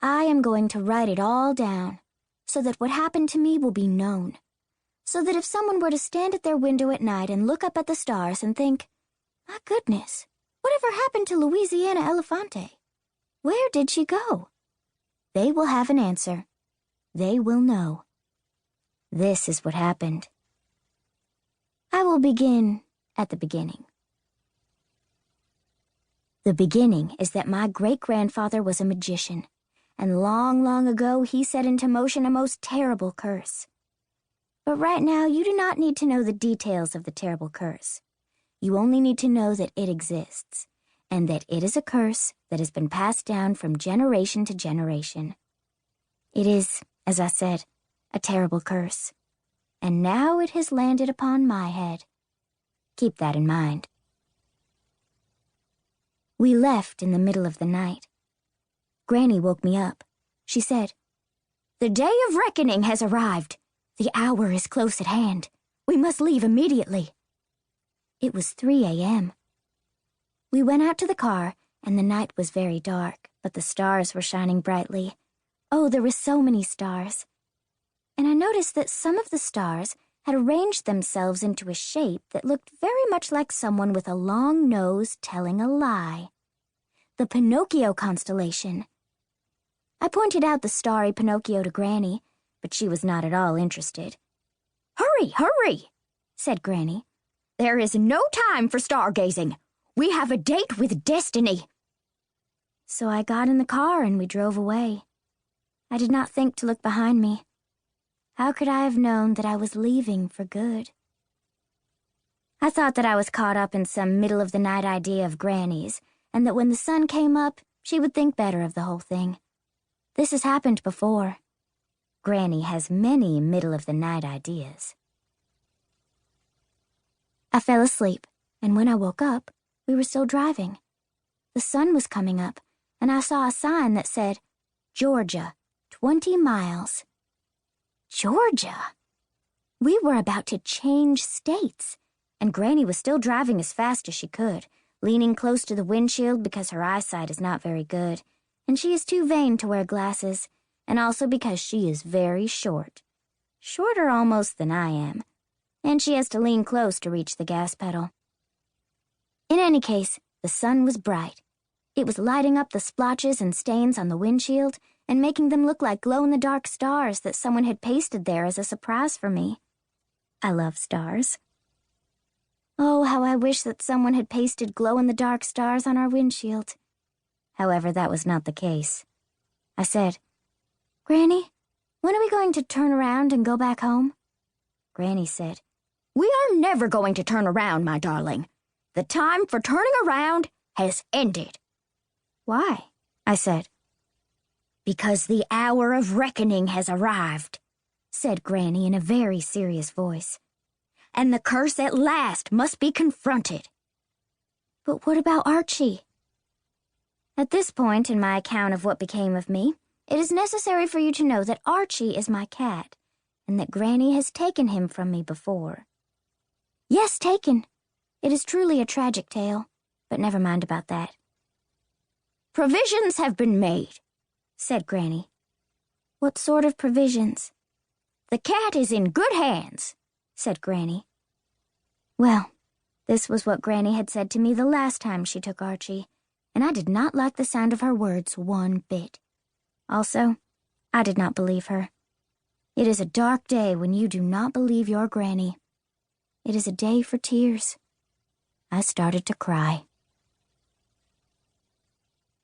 I am going to write it all down, so that what happened to me will be known. So that if someone were to stand at their window at night and look up at the stars and think, my goodness, whatever happened to Louisiana Elefante? Where did she go? They will have an answer. They will know. This is what happened. I will begin at the beginning. The beginning is that my great-grandfather was a magician, and long, long ago he set into motion a most terrible curse. But right now you do not need to know the details of the terrible curse. You only need to know that it exists, and that it is a curse that has been passed down from generation to generation. It is, as I said, a terrible curse, and now it has landed upon my head. Keep that in mind. We left in the middle of the night. Granny woke me up. She said, "The day of reckoning has arrived. The hour is close at hand. We must leave immediately." It was 3 a.m. We went out to the car, and the night was very dark, but the stars were shining brightly. Oh, there were so many stars. And I noticed that some of the stars had arranged themselves into a shape that looked very much like someone with a long nose telling a lie. The Pinocchio constellation. I pointed out the starry Pinocchio to Granny, but she was not at all interested. "Hurry, hurry," said Granny. "There is no time for stargazing. We have a date with destiny." So I got in the car and we drove away. I did not think to look behind me. How could I have known that I was leaving for good? I thought that I was caught up in some middle-of-the-night idea of Granny's, and that when the sun came up, she would think better of the whole thing. This has happened before. Granny has many middle-of-the-night ideas. I fell asleep, and when I woke up, we were still driving. The sun was coming up, and I saw a sign that said, "Georgia, 20 miles. Georgia! We were about to change states, and Granny was still driving as fast as she could, leaning close to the windshield because her eyesight is not very good, and she is too vain to wear glasses, and also because she is very short. Shorter almost than I am, and she has to lean close to reach the gas pedal. In any case, the sun was bright. It was lighting up the splotches and stains on the windshield and making them look like glow-in-the-dark stars that someone had pasted there as a surprise for me. I love stars. Oh, how I wish that someone had pasted glow-in-the-dark stars on our windshield. However, that was not the case. I said, "Granny, when are we going to turn around and go back home?" Granny said, "We are never going to turn around, my darling. The time for turning around has ended." "Why?" I said. "Because the hour of reckoning has arrived," said Granny in a very serious voice. "And the curse at last must be confronted." "But what about Archie?" At this point in my account of what became of me, it is necessary for you to know that Archie is my cat, and that Granny has taken him from me before. Yes, taken. It is truly a tragic tale, but never mind about that. "Provisions have been made," said Granny. "What sort of provisions?" "The cat is in good hands," said Granny. Well, this was what Granny had said to me the last time she took Archie, and I did not like the sound of her words one bit. Also, I did not believe her. It is a dark day when you do not believe your Granny. It is a day for tears. I started to cry.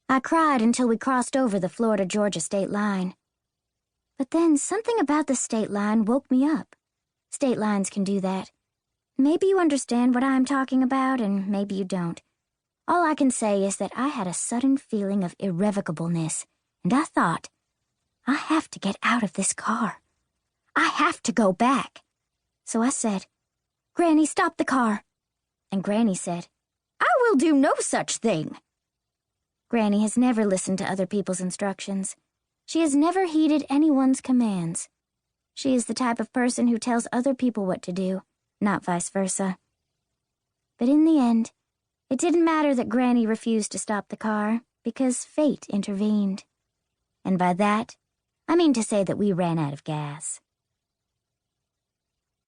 I cried until we crossed over the Florida-Georgia state line. But then something about the state line woke me up. State lines can do that. Maybe you understand what I'm talking about, and maybe you don't. All I can say is that I had a sudden feeling of irrevocableness, and I thought, I have to get out of this car. I have to go back. So I said, "Granny, stop the car." And Granny said, "I will do no such thing." Granny has never listened to other people's instructions. She has never heeded anyone's commands. She is the type of person who tells other people what to do, not vice versa. But in the end, it didn't matter that Granny refused to stop the car, because fate intervened. and by that, I mean to say that we ran out of gas.